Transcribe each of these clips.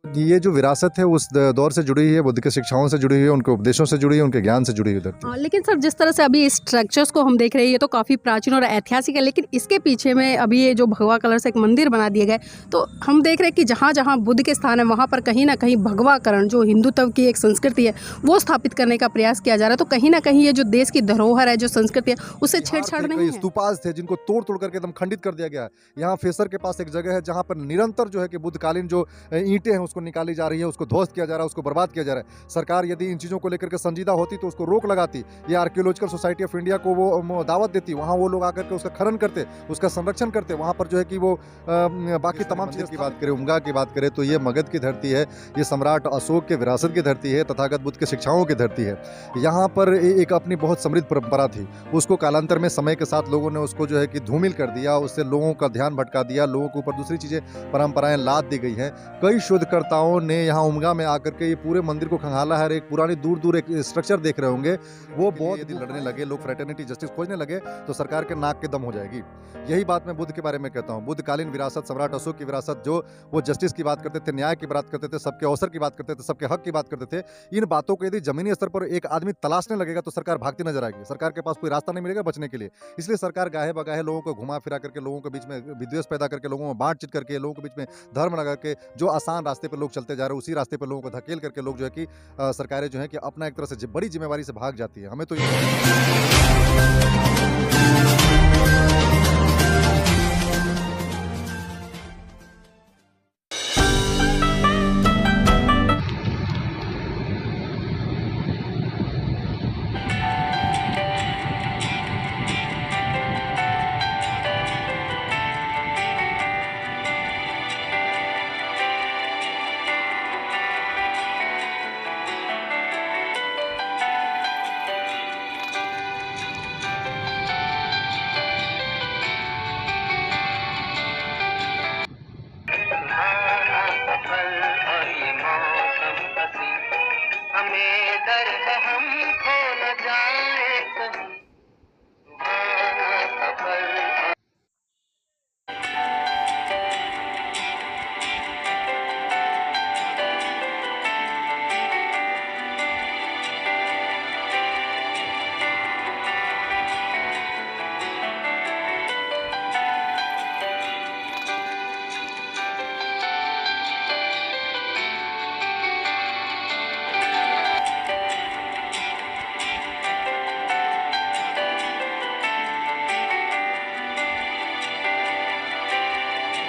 ये जो विरासत है उस दौर से जुड़ी हुई है, बुद्ध की शिक्षाओं से जुड़ी हुई है, उनके उपदेशों से जुड़ी है, उनके ज्ञान से जुड़ी हुई धरती है। हाँ, लेकिन सर जिस तरह से अभी स्ट्रक्चर्स को हम देख रहे हैं ये तो काफ़ी प्राचीन और ऐतिहासिक है, लेकिन इसके पीछे में अभी ये जो भगवा कलर से एक मंदिर बना दिए गए, तो हम देख रहे हैं कि जहाँ जहाँ बुद्ध के स्थान है वहाँ पर कहीं ना कहीं भगवाकरण जो हिंदुत्व की एक संस्कृति है वो स्थापित करने का प्रयास किया जा रहा है। तो कहीं ना कहीं ये जो देश की धरोहर है, जो संस्कृति है, उससे छेड़छाड़ नहीं है। स्तूपाज थे जिनको तोड़ तोड़ करके एकदम खंडित कर दिया गया है। यहाँ फेसर के पास एक जगह है जहाँ पर निरंतर जो है कि बुद्धकालीन जो ईंटें हैं उसको निकाली जा रही है, उसको ध्वस्त किया जा रहा है, उसको बर्बाद किया जा रहा है। सरकार यदि इन चीज़ों को लेकर के संजीदा होती तो उसको रोक लगाती, ये आर्कियोलॉजिकल सोसाइटी ऑफ इंडिया को वो दावत देती, वहाँ वो लोग आकर के उसका खनन करते, उसका संरक्षण करते, वहाँ पर जो है कि वो बाकी तमाम चीज़ों की बात करें, उमगा की बात करें तो ये मगध की धरती है, ये सम्राट अशोक के विरासत की धरती है, तथागत बुद्ध की शिक्षाओं की धरती है। यहाँ पर एक अपनी बहुत समृद्ध परंपरा थी, उसको कालांतर में समय के साथ लोगों ने उसको जो है कि धूमिल कर दिया, उससे लोगों का ध्यान भटका दिया, लोगों के ऊपर दूसरी चीज़ें परंपराएं लाद दी गई हैं। कई शोधकर्ताओं ने यहाँ उमगा में आकर के ये पूरे मंदिर को खंगाला है, एक पुरानी दूर दूर एक स्ट्रक्चर देख रहे होंगे, वो बहुत यदि लड़ने लगे, लोग फ्रेटर्निटी जस्टिस खोजने लगे तो सरकार के नाक के दम हो जाएगी। यही बात मैं बुद्ध के बारे में कहता हूँ। बुद्धकालीन विरासत, सम्राट अशोक की विरासत, जो वो जस्टिस की बात करते थे, न्याय की बात करते थे, सबके अवसर की बात करते थे, सबके हक की बात करते थे, इन बातों को यदि जमीनी स्तर पर एक आदमी तलाशने लगेगा तो सरकार भागती नजर आएगी, सरकार के पास कोई रास्ता नहीं मिलेगा बचने के लिए। इसलिए सरकार गाहे बगाहे लोगों को घुमा फिरा करके, लोगों के बीच में विद्वेष पैदा करके, लोगों में बांट चित करके, लोगों के बीच में धर्म लगा के, जो आसान रास्ते पर लोग चलते जा रहे हैं उसी रास्ते पर लोगों को धकेल करके लोग जो है कि सरकारें जो है कि अपना एक तरह से बड़ी जिम्मेवारी से भाग जाती है। हमें तो हमें डर है हम खो न जाए कहीं, सुहाना सफर।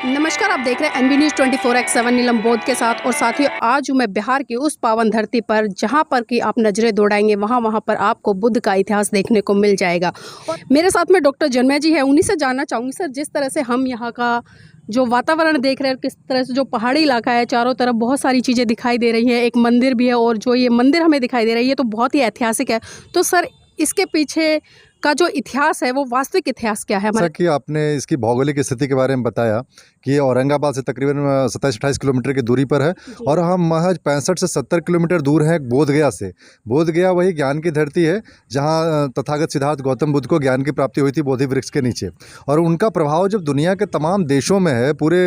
नमस्कार, आप देख रहे हैं एनबी न्यूज़ 24x7 नीलम बौद्ध के साथ। और साथियों, आज मैं बिहार की उस पावन धरती पर जहां पर कि आप नज़रें दौड़ाएंगे वहां पर आपको बुद्ध का इतिहास देखने को मिल जाएगा। और मेरे साथ में डॉक्टर जन्मय जी है, उन्हीं से जानना चाहूँगी सर, जिस तरह से हम यहाँ का जो वातावरण देख रहे हैं, किस तरह से जो पहाड़ी इलाका है, चारों तरफ बहुत सारी चीज़ें दिखाई दे रही हैं, एक मंदिर भी है और जो ये मंदिर हमें दिखाई दे रही है तो बहुत ही ऐतिहासिक है। तो सर इसके पीछे का जो इतिहास है वो वास्तविक इतिहास क्या है? जैसा कि आपने इसकी भौगोलिक स्थिति के बारे में बताया कि ये औरंगाबाद से तकरीबन 27-28 किलोमीटर की दूरी पर है और हम महज 65 से 70 किलोमीटर दूर हैं बोधगया से। बोधगया वही ज्ञान की धरती है जहाँ तथागत सिद्धार्थ गौतम बुद्ध को ज्ञान की प्राप्ति हुई थी बोधि वृक्ष के नीचे, और उनका प्रभाव जब दुनिया के तमाम देशों में है, पूरे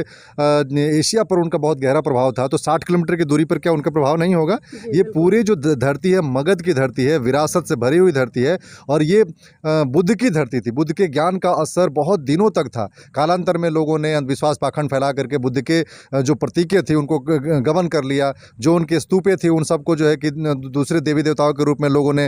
एशिया पर उनका बहुत गहरा प्रभाव था, तो 60 किलोमीटर की दूरी पर क्या उनका प्रभाव नहीं होगा? ये पूरी जो धरती है मगध की धरती है, विरासत से भरी हुई धरती है, और ये बुद्ध की धरती थी। बुद्ध के ज्ञान का असर बहुत दिनों तक था। कालांतर में लोगों ने अंधविश्वास पाखंड फैला करके बुद्ध के जो प्रतीकें थी उनको गबन कर लिया, जो उनके स्तूपें थी उन सबको जो है कि दूसरे देवी देवताओं के रूप में लोगों ने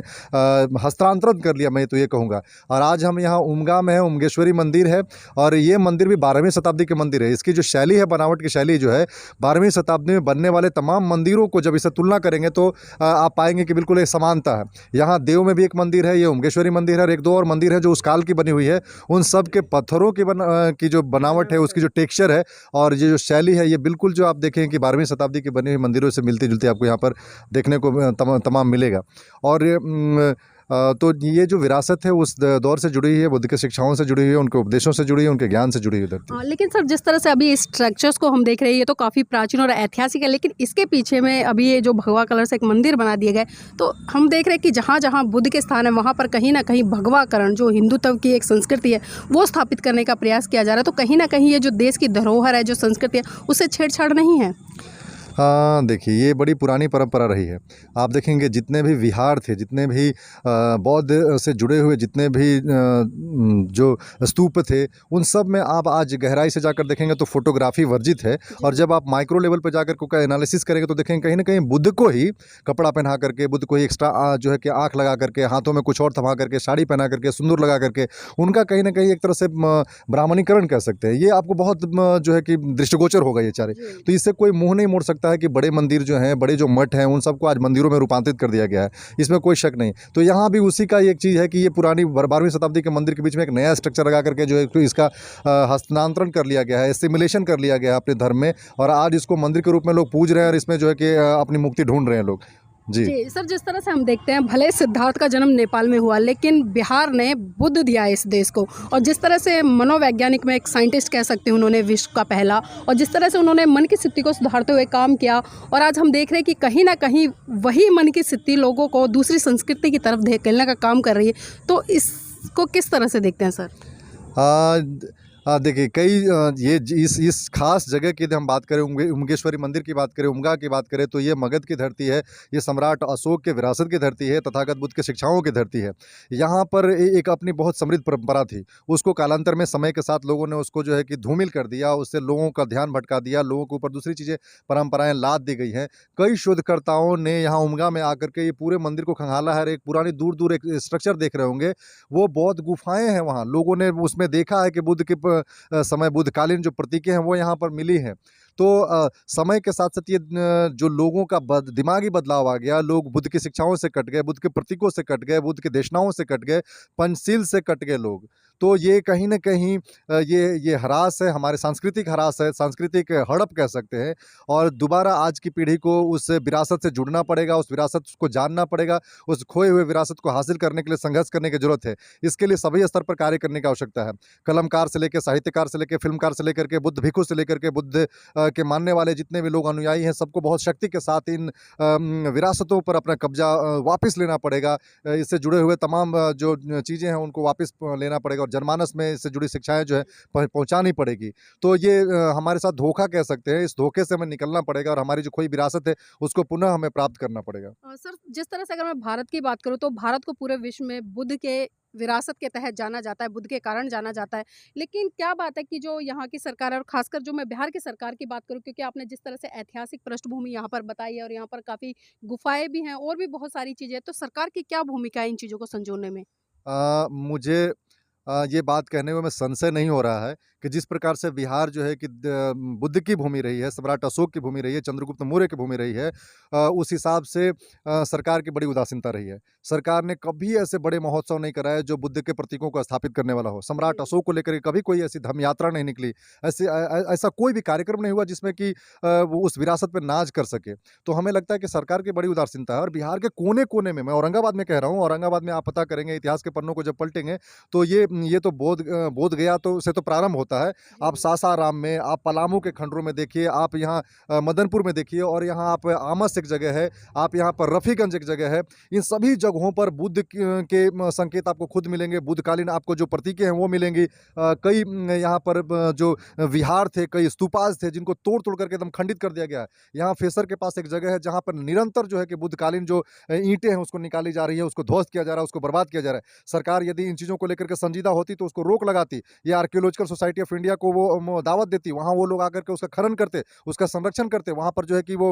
हस्तांतरण कर लिया, मैं तो ये कहूँगा। और आज हम यहाँ उमगा में है, उमगेश्वरी मंदिर है, और ये मंदिर भी 12वीं शताब्दी के मंदिर है। इसकी जो शैली है, बनावट की शैली जो है, 12वीं शताब्दी में बनने वाले तमाम मंदिरों को जब इसे तुलना करेंगे तो आप पाएंगे कि बिल्कुल एक समानता है। यहाँ देव में भी एक मंदिर है, ये उमगेश्वरी मंदिर है, और एक दो और मंदिर है जो उस काल की बनी हुई है। उन सब के पत्थरों की जो बनावट है, उसकी जो टेक्सचर है और ये जो शैली है, ये बिल्कुल जो आप देखें कि 12वीं शताब्दी की बनी हुई मंदिरों से मिलती जुलती आपको यहाँ पर देखने को तमाम मिलेगा। और तो ये जो विरासत है उस दौर से जुड़ी हुई है, बुद्ध की शिक्षाओं से जुड़ी हुई है, उनके उपदेशों से जुड़ी हुई है, उनके ज्ञान से जुड़ी हुई है। लेकिन सर जिस तरह से अभी स्ट्रक्चर्स को हम देख रहे हैं ये तो काफ़ी प्राचीन और ऐतिहासिक है, लेकिन इसके पीछे में अभी ये जो भगवा कलर से एक मंदिर बना दिए गए, तो हम देख रहे हैं कि जहाँ जहाँ बुद्ध के स्थान है वहाँ पर कहीं ना कहीं भगवाकरण जो हिंदुत्व की एक संस्कृति है वो स्थापित करने का प्रयास किया जा रहा है। तो कहीं ना कहीं ये जो देश की धरोहर है, जो संस्कृति है, उससे छेड़छाड़ नहीं है? हाँ, देखिए ये बड़ी पुरानी परंपरा रही है। आप देखेंगे जितने भी विहार थे, जितने भी बौद्ध से जुड़े हुए जितने भी जो स्तूप थे, उन सब में आप आज गहराई से जाकर देखेंगे तो फ़ोटोग्राफ़ी वर्जित है। और जब आप माइक्रो लेवल पे जाकर उसका एनालिसिस करेंगे तो देखेंगे कहीं न कहीं बुद्ध को ही कपड़ा पहना करके, बुद्ध को ही एक्स्ट्रा जो है कि आँख लगा करके, हाथों में कुछ और थमा करके, साड़ी पहना करके, सिंदूर लगा करके, उनका कहीं न कहीं एक तरह से ब्राह्मणीकरण कह सकते हैं। ये आपको बहुत जो है कि दृष्टिगोचर होगा ये चारे। तो इससे कोई मुँह नहीं मोड़ सकता है कि बड़े मंदिर जो हैं, बड़े जो मठ हैं, उन सबको आज मंदिरों में रूपांतरित कर दिया गया है, इसमें कोई शक नहीं। तो यहाँ भी उसी का एक चीज़ है कि ये पुरानी 12वीं शताब्दी के मंदिर के बीच में एक नया स्ट्रक्चर लगा करके जो है कि इसका हस्तांतरण कर लिया गया है, एसिमिलेशन कर लिया गया है अपने धर्म में, और आज इसको मंदिर के रूप में लोग पूज रहे हैं और इसमें जो है कि अपनी मुक्ति ढूँढ रहे हैं लोग। जी। जी सर, जिस तरह से हम देखते हैं भले सिद्धार्थ का जन्म नेपाल में हुआ लेकिन बिहार ने बुद्ध दिया इस देश को, और जिस तरह से मनोवैज्ञानिक में एक साइंटिस्ट कह सकते हैं उन्होंने विश्व का पहला, और जिस तरह से उन्होंने मन की स्थिति को सुधारते हुए काम किया, और आज हम देख रहे हैं कि कहीं ना कहीं वही मन की स्थिति लोगों को दूसरी संस्कृति की तरफ धकेलने का काम कर रही है। तो इसको किस तरह से देखते हैं सर? देखिए कई ये इस खास जगह की यदि हम बात करें, उमगेश्वरी मंदिर की बात करें, उमगा की बात करें, तो ये मगध की धरती है, ये सम्राट अशोक के विरासत की धरती है, तथागत बुद्ध के शिक्षाओं की धरती है। यहाँ पर एक अपनी बहुत समृद्ध परंपरा थी, उसको कालांतर में समय के साथ लोगों ने उसको जो है कि धूमिल कर दिया, उससे लोगों का ध्यान भटका दिया, लोगों के ऊपर दूसरी चीज़ें परंपराएं लाद दी गई हैं। कई शोधकर्ताओं ने यहाँ उमगा में आकर के ये पूरे मंदिर को खंगाला है। एक पुरानी दूर दूर एक स्ट्रक्चर देख रहे होंगे, वो बौद्ध गुफाएं हैं। वहाँ लोगों ने उसमें देखा है कि बुद्ध के समय बुद्धकालीन जो प्रतीकें हैं वो यहाँ पर मिली हैं। तो समय के साथ-साथ ये जो लोगों का दिमागी बदलाव आ गया, लोग बुद्ध की शिक्षाओं से कट गए, बुद्ध के प्रतीकों से कट गए, बुद्ध के देशनाओं से कट गए, पंचशील से कट गए लोग। तो ये कहीं न कहीं ये ह्रास है, हमारे सांस्कृतिक ह्रास है, सांस्कृतिक हड़प कह सकते हैं। और दोबारा आज की पीढ़ी को उस विरासत से जुड़ना पड़ेगा, उस विरासत को जानना पड़ेगा, उस खोए हुए विरासत को हासिल करने के लिए संघर्ष करने की ज़रूरत है। इसके लिए सभी स्तर पर कार्य करने की आवश्यकता है। कलमकार से लेके, साहित्यकार से लेके, फ़िल्मकार से लेकर के, बुद्ध भिक्षु से लेकर के, बुद्ध के मानने वाले जितने भी लोग अनुयायी हैं, सबको बहुत शक्ति के साथ इन विरासतों पर अपना कब्जा वापस लेना पड़ेगा। इससे जुड़े हुए तमाम जो चीज़ें हैं उनको वापस लेना पड़ेगा, और जनमानस में इससे जुड़ी शिक्षाएं जो है पहुंचानी पड़ेगी। तो ये हमारे साथ धोखा कह सकते हैं, इस धोखे से हमें निकलना पड़ेगा और हमारी जो खोई विरासत है उसको पुनः हमें प्राप्त करना पड़ेगा। सर, जिस तरह से अगर मैं भारत की बात करूँ तो भारत को पूरे विश्व में बुद्ध के विरासत के तहत जाना जाता है, बुद्ध के कारण जाना जाता है। लेकिन क्या बात है कि जो यहाँ की सरकार है, और ख़ासकर जो मैं बिहार की सरकार की बात करूँ, क्योंकि आपने जिस तरह से ऐतिहासिक पृष्ठभूमि यहाँ पर बताई है और यहाँ पर काफ़ी गुफ़ाएँ भी हैं और भी बहुत सारी चीज़ें हैं, तो सरकार की क्या भूमिका है इन चीज़ों को संजोने में? मुझे ये बात कहने में संशय नहीं हो रहा है कि जिस प्रकार से बिहार जो है कि बुद्ध की भूमि रही है, सम्राट अशोक की भूमि रही है, चंद्रगुप्त मौर्य की भूमि रही है, उस हिसाब से सरकार की बड़ी उदासीनता रही है। सरकार ने कभी ऐसे बड़े महोत्सव नहीं कराए जो बुद्ध के प्रतीकों को स्थापित करने वाला हो। सम्राट अशोक को लेकर के कभी कोई ऐसी धर्म यात्रा नहीं निकली, ऐसा कोई भी कार्यक्रम नहीं हुआ जिसमें कि वो उस विरासत पे नाज कर सके। तो हमें लगता है कि सरकार की बड़ी उदासीनता है। और बिहार के कोने-कोने में, मैं औरंगाबाद में कह रहा हूँ, औरंगाबाद में आप पता करेंगे, इतिहास के पन्नों को जब पलटेंगे तो ये तो बोध गया तो से तो प्रारंभ होता है। आप सासाराम में, आप पलामू के खंडरों में देखिए, आप यहाँ मदनपुर में देखिए, और यहाँ आप आमस एक जगह है, आप यहाँ पर रफ़ीगंज एक जगह है। इन सभी जगहों पर बुद्ध के संकेत आपको खुद मिलेंगे, बुद्धकालीन आपको जो प्रतीकें हैं वो मिलेंगी। कई यहाँ पर जो विहार थे, कई स्तूपास थे जिनको तोड़-तोड़ करके एकदम खंडित कर दिया गया है। यहाँ फेसर के पास एक जगह है जहाँ पर निरंतर जो है कि बुद्धकालीन जो ईंटें हैं उसको निकाली जा रही है, उसको ध्वस्त किया जा रहा है, उसको बर्बाद किया जा रहा है। सरकार यदि इन चीज़ों को लेकर के संजीदा होती तो उसको रोक लगाती, या आर्कियोलॉजिकल सोसाइटी ऑफ इंडिया को वो दावत देती, वहाँ वो लोग आकर के उसका खनन करते, उसका संरक्षण करते, वहाँ पर जो है कि वो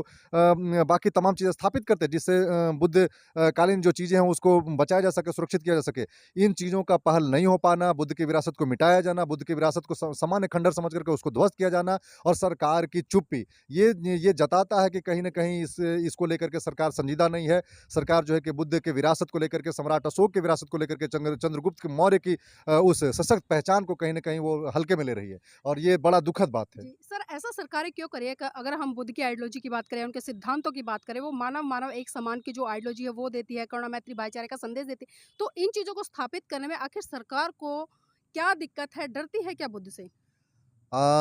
बाकी तमाम चीज़ें स्थापित करते जिससे बुद्ध कालीन जो चीज़ें हैं उसको बचाया जा सके, सुरक्षित किया जा सके। इन चीज़ों का पहल नहीं हो पाना, बुद्ध की विरासत को मिटाया जाना, बुद्ध की विरासत को सामान्य खंडहर समझ करके उसको ध्वस्त किया जाना, और सरकार की चुप्पी, ये जताता है कि कहीं न कहीं इसको लेकर के सरकार संजीदा नहीं है। सरकार जो है कि बुद्ध के विरासत को लेकर के, सम्राट अशोक की विरासत को लेकर के, चंद्रगुप्त मौर्य की उस सशक्त पहचान को कहीं न कहीं वो हल्के में ले रही है, और ये बड़ा दुखद बात है। जी, सर ऐसा सरकारें क्यों करी है? अगर हम बुद्ध की आइडियोलॉजी की बात करें, उनके सिद्धांतों की बात करें, वो मानव एक समान की जो आइडियोलॉजी है वो देती है, करुणा मैत्री भाईचारे का संदेश देती है। तो इन चीज़ों को स्थापित करने में आखिर सरकार को क्या दिक्कत है? डरती है क्या बुद्ध से?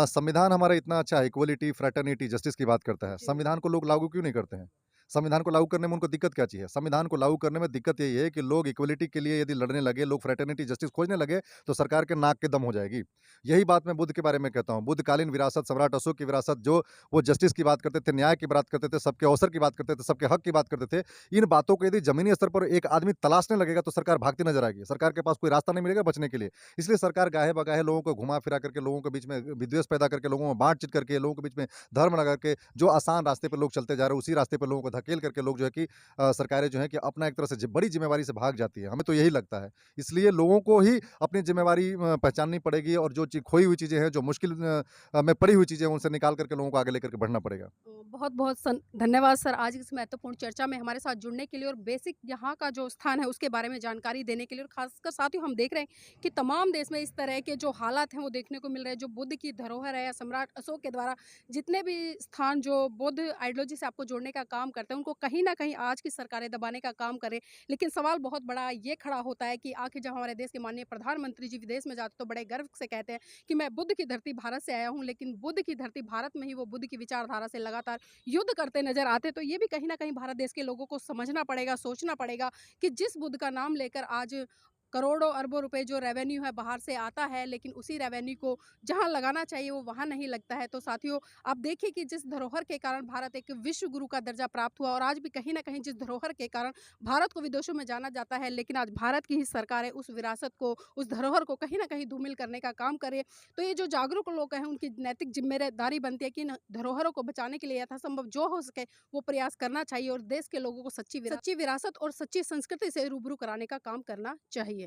संविधान हमारा इतना अच्छा है, इक्वलिटी, फ्रैटर्निटी, जस्टिस की बात करता है। जी। संविधान को लोग लागू क्यों नहीं करते हैं? संविधान को लागू करने में उनको दिक्कत क्या चाहिए? संविधान को लागू करने में दिक्कत यही है कि लोग इक्वलिटी के लिए यदि लड़ने लगे, लोग फ्रेटर्निटी जस्टिस खोजने लगे, तो सरकार के नाक के दम हो जाएगी। यही बात मैं बुद्ध के बारे में कहता हूँ। बुद्धकालीन विरासत, सम्राट अशोक की विरासत, जो वो जस्टिस की बात करते थे, न्याय की बात करते थे, सबके अवसर की बात करते थे, सबके हक की बात करते थे। इन बातों को यदि जमीनी स्तर पर एक आदमी तलाशने लगेगा तो सरकार भागती नजर आएगी। सरकार के पास कोई रास्ता नहीं मिलेगा बचने के लिए। इसलिए सरकार गाहे-बगाहे लोगों को घुमा-फिरा करके, लोगों के बीच में विद्वेष पैदा करके, लोगों में बाँट-चीत करके, लोगों के बीच में धर्म लगा के, जो आसान रास्ते पे लोग चलते जा रहे हैं, उसी रास्ते पे लोगों को धकेल करके लोग जो है कि सरकारें जो है कि अपना एक तरह से बड़ी जिम्मेवारी से भाग जाती है। हमें तो यही लगता है। इसलिए लोगों को ही अपनी जिम्मेवारी पहचाननी पड़ेगी और जो खोई हुई चीज़ें हैं, जो मुश्किल में पड़ी हुई चीज़ें हैं, उनसे निकाल करके लोगों को आगे लेकर के बढ़ना पड़ेगा। बहुत-बहुत धन्यवाद सर आज इस महत्वपूर्ण चर्चा में हमारे साथ जुड़ने के लिए और बेसिक यहाँ का जो स्थान है उसके बारे में जानकारी देने के लिए और खासकर साथियों हम देख रहे हैं कि तमाम देश में इस तरह के जो हालात हैं वो देखने को मिल रहे हैं। जो बुद्ध की धरोहर है या सम्राट अशोक के द्वारा जितने भी स्थान जो बुद्ध आइडियोलॉजी से आपको जोड़ने का काम करते हैं उनको कहीं न कहीं आज की सरकारें दबाने का काम करें। लेकिन सवाल बहुत बड़ा ये खड़ा होता है कि आखिर जब हमारे देश के माननीय प्रधानमंत्री जी विदेश में जाते तो बड़े गर्व से कहते हैं कि मैं बुद्ध की धरती भारत से आया हूँ, लेकिन बुद्ध की धरती भारत में ही वो बुद्ध की विचारधारा से लगातार युद्ध करते नजर आते। तो ये भी कहीं न कहीं भारत देश के लोगों को समझना पड़ेगा, सोचना पड़ेगा कि जिस बुद्ध का नाम लेकर आज करोड़ों अरबों रुपए जो रेवेन्यू है बाहर से आता है, लेकिन उसी रेवेन्यू को जहाँ लगाना चाहिए वो वहाँ नहीं लगता है। तो साथियों आप देखिए कि जिस धरोहर के कारण भारत एक विश्व गुरु का दर्जा प्राप्त हुआ और आज भी कहीं न कहीं जिस धरोहर के कारण भारत को विदेशों में जाना जाता है, लेकिन आज भारत की ही सरकारें उस विरासत को, उस धरोहर को कहीं न कहीं धूमिल करने का काम करे। तो ये जो जागरूक लोग हैं उनकी नैतिक ज़िम्मेदारी बनती है कि इन धरोहरों को बचाने के लिए यथासंभव जो हो सके वो प्रयास करना चाहिए और देश के लोगों को सच्ची विरासत और सच्ची संस्कृति से रूबरू कराने का काम करना चाहिए।